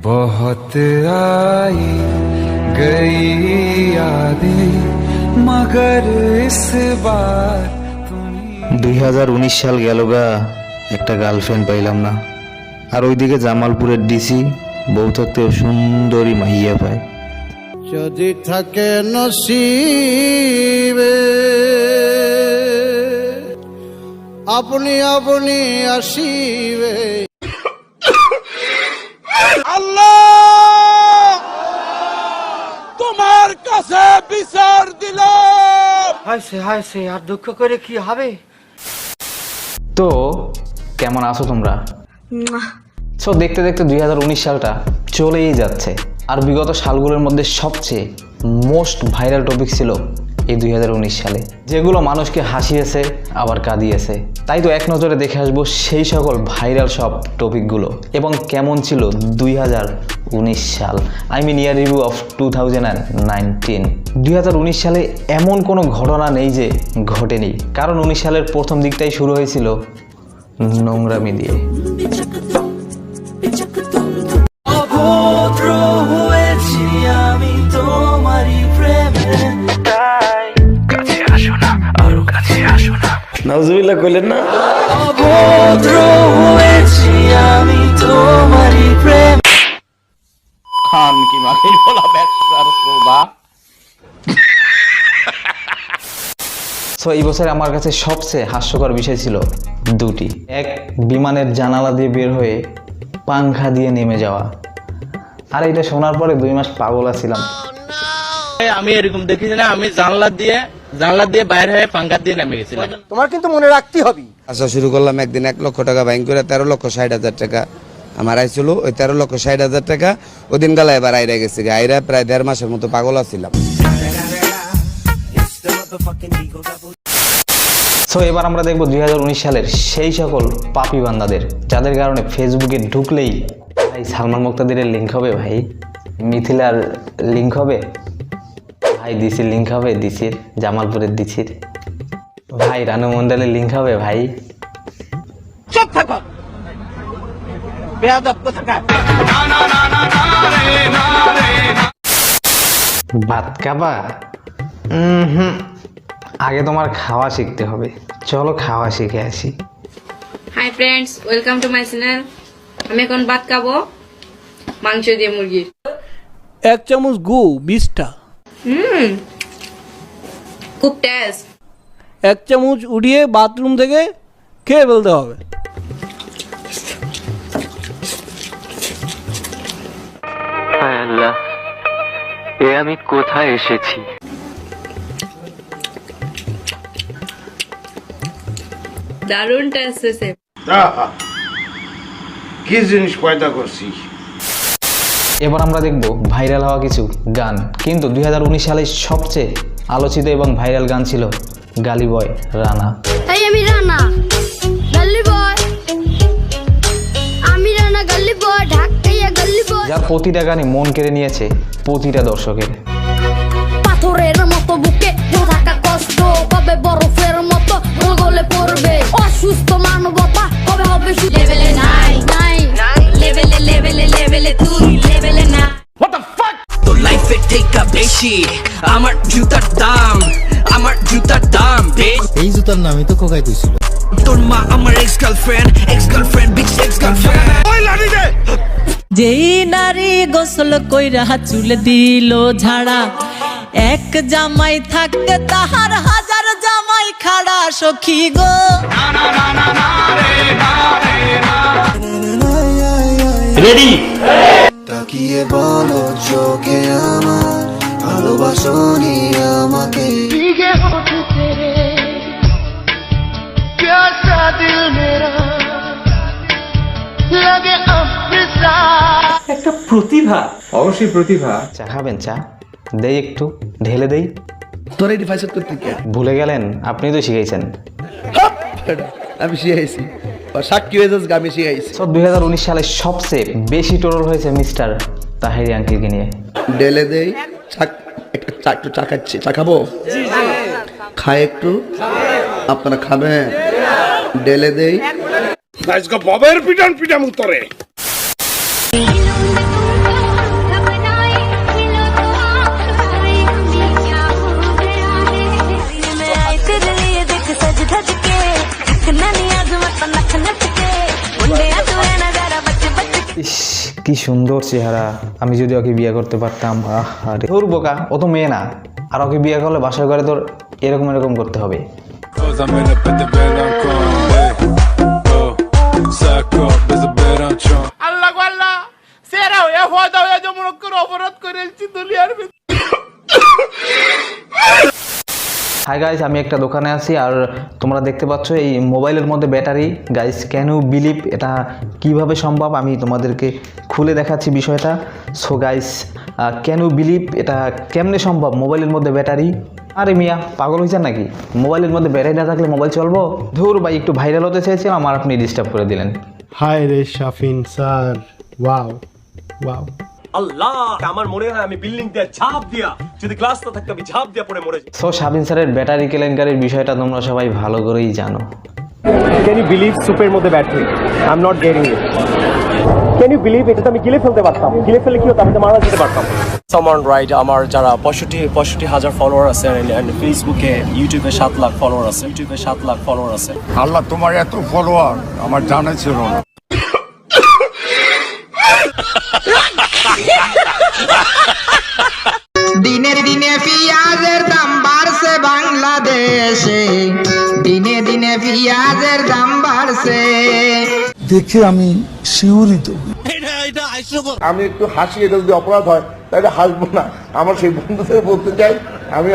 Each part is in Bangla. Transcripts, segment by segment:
बहुत आई गई यादें मगर इस बार 2019 সাল গেল গা, একটা গার্লফ্রেন্ড পাইলাম না। আর ওইদিকে জামালপুরের ডিসি বউ থাকতেও সুন্দরী মাইয়া পায়। যদি থাকে নসিবে আপনি আপনি আসিবে। আল্লাহ তোমার কাছে বিচার দিলাম। হাসে আর দুঃখ করে কি হবে। তো কেমন আছো তোমরা? সো দেখতে দেখতে 2019 সালটা চলেই যাচ্ছে। আর বিগত সালগুলোর মধ্যে সবচেয়ে মোস্ট ভাইরাল টপিক ছিল এই 2019 সালে, যেগুলো মানুষকে হাসিয়েছে আবার কাঁদিয়েছে। তাই তো এক নজরে দেখে আসবো সেই সকল ভাইরাল সব টপিকগুলো এবং কেমন ছিল 2019 সাল। I mean year review of 2019। 2019 সালে এমন কোনো ঘটনা নেই যে ঘটেনি, কারণ 19 সালের প্রথম দিকটাই শুরু হয়েছিল নোংরামি দিয়ে। নাউজুবিল্লাহ কইলেন না। খান কি মাকে বলা ব্যবসার সোদা। সো এই বছর আমার কাছে সবচেয়ে হাস্যকর বিষয় ছিল দুটি। এক, বিমানের জানালা দিয়ে বের হয়ে পাংখা দিয়ে নেমে যাওয়া। আর এটা শোনার পরে 2 মাস পাগল ছিলাম। আমি এরকম দেখেছি না, আমি জানলা দিয়ে বাইরে হয়ে পাঙ্খা দিয়ে নেমে গেছিলাম। তোমার কিন্তু মনে রাখতে হবে। আচ্ছা, শুরু করলাম একদিন 1 লক্ষ টাকা ব্যাংক করে 13,60,000 টাকা আমার আইছিল। ওই 13,60,000 টাকা ওদিন গেলা এবার আইরা গেছে। আইরা প্রায় 1.5 মাসের মতো পাগল ছিলাম। সো এবার আমরা দেখব 2019 সালের সেই সকল পাপী বান্দাদের, যাদের কারণে ফেসবুকে ঢুকলেই ভাই সালমান মুক্তাদিরের লিঙ্ক হবে, ভাই মিথিলার লিঙ্ক হবে, ভাই ডিসির লিঙ্ক হবে, ডিসির জামালপুরের ডিসির, ভাই রানু মন্ডলের লিঙ্ক হবে। ভাই চুপ থাকো বেয়াদব কোথাকার। ভাত খাবা? আগে তোমার খাওয়া শিখতে হবে। চলো খাওয়া শিখে আসি। Hi friends, welcome to my channel. আমি এখন ভাত খাবো মাংস দিয়ে মুরগির। 1 চামচ গু 20টা। খুব টেস্ট। 1 চামচ উঠিয়ে বাথরুম থেকে খেয়ে ফেলতে হবে। হায় আল্লাহ, এ আমি কোথায় এসেছি? দারুণ টেস্ট হয়েছে। কি জিনিস পয়দা করছি। এবার আমরা দেখব ভাইরাল হওয়া কিছু গান। কিন্তু 2019 সালে সবচেয়ে আলোচিত এবং ভাইরাল গান ছিল গালি বয় রানা। তাই আমি রানা গালি বয়, আমি রানা গালি বয়, ঢাকাইয়া গালি বয়, যার প্রতিটা গানে মন কেড়ে নিয়েছে প্রতিটা দর্শকের। পাথরের মতো বুকে থাকা কষ্ট কবে বরফের মতো গলে পড়বে, অসুস্থ মানবতা কবে হবে লেভেলে নাই নাই লেভেলে লেভেলে লেভেলে তুই লেভেলে না। What the fuck? তো লাইফে টেকা বেশি আমার জুতার দাম, আমার জুতার দাম বেশ। এই জুতার নামই তো কোকাই কইছিল। তোর মা আমার ex girlfriend big ex girlfriend. ওই লাড়ি দে। যেই নারী গোসল কইরা চুল দিল ঝাড়া, এক জামাই থাকতে তাহার হাজার জামাই খাড়া। সখী গো রেডি? তাকিয়ে বলো চোখে আমার ভালোবাসনি আমাকে। একটা প্রতিভা, অবশ্যই প্রতিভা। চা খাবেন? চা দেই, একটু ঢেলে দেই। তোর এই ডিভাইস করতে কি ভুলে গেলেন? আপনি তো শিখাইছেন। আমি শিখাইছি, সাক্ষী হয়ে যাস আমি শিখাইছি। সো 2019 সালে সবচেয়ে বেশি টোরল হয়েছে মিস্টার তাহেরি আঙ্কিলকে নিয়ে। ডেলে দেই, একটু চা খাচ্ছি, চা খাবো? খায় একটু, আপনারা খাবেন? ডেলে দেই। আজকে ববের পিটান উত্তরে। ইস কি সুন্দর চেহারা, আমি যদি ওকে বিয়ে করতে পারতাম। আরে তোর বোকা, ও তো মেয়ে না, আর ওকে বিয়ে করলে বাসার ঘরে তোর এরকম করতে হবে। আল্লাহ গো আল্লাহ, সেরা হয়ে ফয়দা হয়ে যেমন করে অপরাধ করেছি দুনিয়ার ভিতরে। হাই গাইস, আমি একটা দোকানে আছি আর তোমরা দেখতে পাচ্ছ এই মোবাইলের মধ্যে battery. Guys can you believe এটা কিভাবে সম্ভব, আমি তোমাদেরকে খুলে দেখাচ্ছি বিষয়টা। So guys can you believe এটা কেমনে সম্ভব মোবাইলের মধ্যে ব্যাটারি? আরে মিয়া পাগল হয়েছেন নাকি? মোবাইলের মধ্যে ব্যাটারি না থাকলে মোবাইল চলবো? ধুর ভাই, একটু ভাইরাল হতে চাইছিলাম আর আপনি ডিস্টার্ব করে দিলেন। হাই রে শাফিন স্যার, ওয়াও ওয়াও। আল্লাহ, আমার মনে হয় আমি বিল্ডিং দিয়ে ঝাঁপ দিয়া, যদি গ্লাস না থাকতো আমি ঝাঁপ দিয়া পড়ে মরে যেতাম। সো শাবিন স্যারের ব্যাটারি কেলেঙ্কারির বিষয়টা তোমরা সবাই ভালো করেই জানো। ক্যান ইউ বিলিভ সুপের মধ্যে battery? I am not getting it. Can you believe এটা তো আমি গিলে ফেলতে পারতাম। গিলে ফেলে কি হতো? আমি তো মারা যেতে পারতাম। সামওয়ান রাইট, আমার যারা 65,000 ফলোয়ার আছে, ফেসবুকে, ইউটিউবে 7 লাখ ফলোয়ার আছে। আল্লাহ, তোমার এত ফলোয়ার আমার জানা ছিল না। দিনে দিনে পেঁয়াজের দাম বাড়ছে বাংলাদেশে, দিনে দিনে পেঁয়াজের দাম বাড়ছে। দেখে আমি শিউরিত। আমি একটু হাসি, এটা যদি অপরাধ হয় তাহলে হাসবো না। আমার সেই বন্ধুদের বলতে চাই আমি।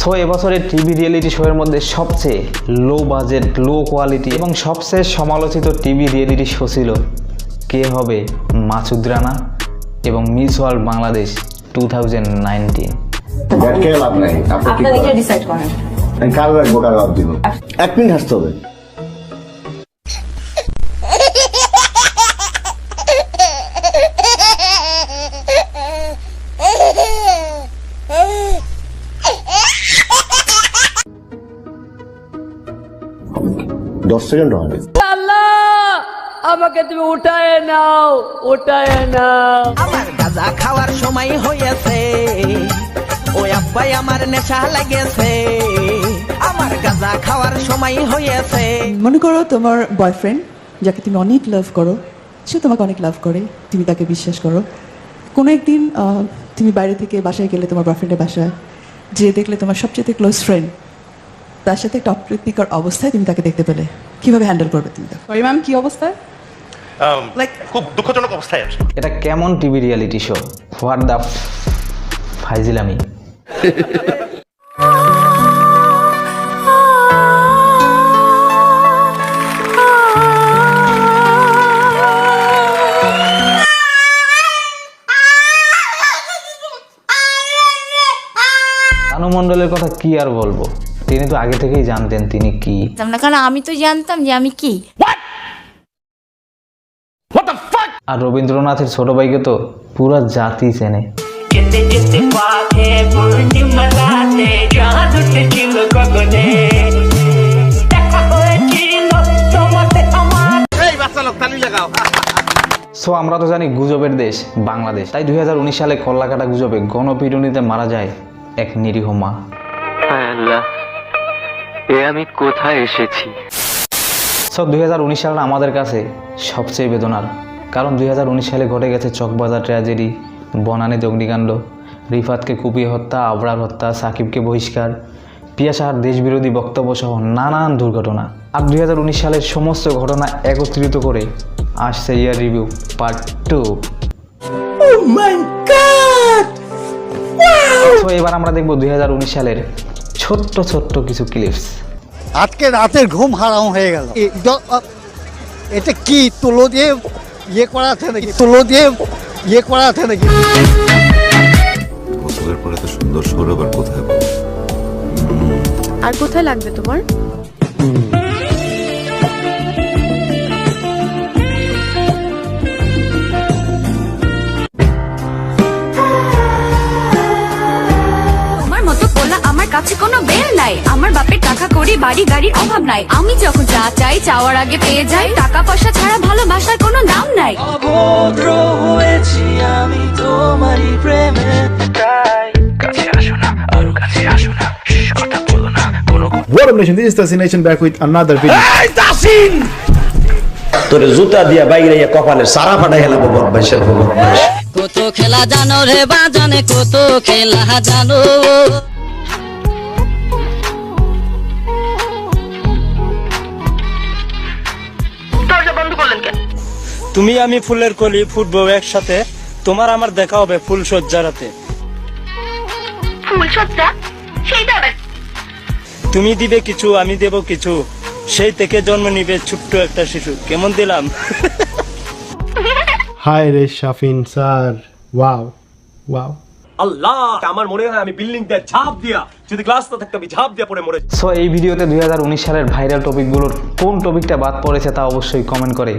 সো এবছরের টিভি রিয়েলিটি শো এর মধ্যে সবচেয়ে লো বাজেট, লো কোয়ালিটি এবং সবচেয়ে সমালোচিত টিভি রিয়েলিটি শো ছিল কে হবে মাসুদ রানা এবং মিস ওয়ার্ল্ড বাংলাদেশ 2019। লাভ নাই, আপনারা ডিসাইড করেন। আমি কাল রাখবো, কাল লাভ দিব। 1 মিনিট হাসতে হবে। দশ সেকেন্ড হবে। আমাকে তুমি উঠায় নাও। আমার গাঁজা খাওয়ার সময় হয়েছে, ওই আব্বাই আমার নেশা লাগেছে। আমার গাঁজা খাওয়ার সময় হয়েছে। মনে করো তোমার বয়ফ্রেন্ড যাকে তুমি অনেক লাভ করো, সে তোমাকে অনেক লাভ করে, তুমি তাকে বিশ্বাস করো। কোনো একদিন তুমি বাইরে থেকে বাসায় গেলে, তোমার বয়ফ্রেন্ডের বাসায় যে দেখলে তোমার সবচেয়ে ক্লোজ ফ্রেন্ড তার সাথে একটা অপ্রীতিকর অবস্থায় তুমি তাকে দেখতে পেলে, কিভাবে হ্যান্ডেল করবে তুমি? সরি ম্যাম, কি অবস্থায়? খুব দুঃখজনক অবস্থায় আছে। এটা কেমন TV reality show? What the ফাইজিলামি। রানু মণ্ডলের কথা কি আর বলবো, তিনি তো আগে থেকেই জানতেন তিনি কি। কারণ আমি তো জানতাম যে আমি কি। আর রবীন্দ্রনাথের ছোট ভাইকে তো পুরো জাতি চেনে। সো আমরা তো জানি গুজবের দেশ বাংলাদেশ, তাই 2019 সালে কল্লাকাটা গুজবে গণপিটুনিতে মারা যায় এক নিরীহ মা। হায় আল্লাহ, এ আমি কোথায় এসেছি? সো 2019 সালটা আমাদের কাছে সবচেয়ে বেদনার, কারণ 2019 সালে ঘটে গেছে চকবাজার ট্র্যাজেডি, বনানীতে অগ্নিকাণ্ড, রিফাতকে কুপিয়ে হত্যা, আবরার হত্যা, সাকিবকে বহিষ্কার, পিয়া সাহার দেশবিরোধী বক্তব্য সহ নানান দুর্ঘটনা। আর 2019 সালের সমস্ত ঘটনা একত্রিত করে আসছে ইয়ার রিভিউ পার্ট 2। তো এবার আমরা দেখব 2019 সালের ছোট্ট কিছু ক্লিপস। আজকে রাতের ঘুম হারাম হয়ে গেল। এটা কি তুলো দিয়ে ইয়ে করা আছে নাকি? গোসলের পরে তো সুন্দর সৌরভ আর কোথায় পাবো? আর কোথায় লাগবে তোমার? তোমার মতো পোলা আমার কাছে কোনো বেল নাই, আমার বাপের টাকা করি বাড়ি গাড়ির অভাব নাই, আমি যখন যা চাই চাওয়ার আগে পেয়ে যাই, টাকা পয়সা ছাড়া ভালোবাসার কোনো দাম নাই। অভদ্র হয়েছি আমি তোমারই প্রেমে, তাই কাছে আসো না, আরো কাছে আসো না, কথা বলো না কোনো। What up nation, this is Tassin Nation back with another video. এই তাসিন, তোর জুতা দিয়া বাইরে কপালে সারা ফাটাই হেলাবো বদমাইশের বদমাইশ। কত খেলা জানো রে বাজানে কত খেলা জানো তুমি আমি ফুলের কলি ফুটবো একসাথে, তোমার আমার দেখা হবে ফুল সজ্জারাতে। তুমি দিবে কিছু আমি দেব কিছু, সেই থেকে জন্ম নিবে ছোট্ট একটা শিশু। কেমন দিলাম? হায় রে শাফিন স্যার, ওয়াও ওয়াও। আল্লাহ, আমার মনে হয় আমি বিল্ডিং দিয়ে ঝাঁপ দিয়া, যদি গ্লাস না থাকতো আমি ঝাঁপ দিয়া পড়ে মরে। সো এই ভিডিওতে 2019 সালের ভাইরাল টপিকগুলোর কোন টপিকটা বাদ পড়েছে তা অবশ্যই কমেন্ট করে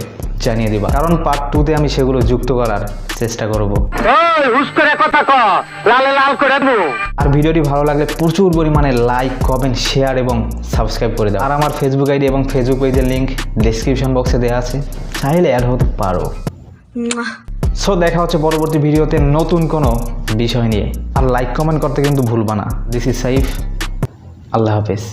জানিয়ে দিবা, কারণ পার্ট 2-তে আমি সেগুলো যুক্ত করার চেষ্টা করব। আর ভিডিওটি ভালো লাগলে প্রচুর পরিমাণে লাইক, কমেন্ট, শেয়ার এবং সাবস্ক্রাইব করে দাও। আর আমার ফেসবুক আইডি এবং ফেসবুক পেজের লিংক ডেসক্রিপশন বক্সে দেওয়া আছে, চাইলে অ্যাড হতে পারো। সো দেখা হচ্ছে পরবর্তী ভিডিওতে নতুন কোনো বিষয় নিয়ে। আর লাইক কমেন্ট করতে কিন্তু ভুলবা না। দিস ইজ সাইফ, আল্লাহ হাফেজ।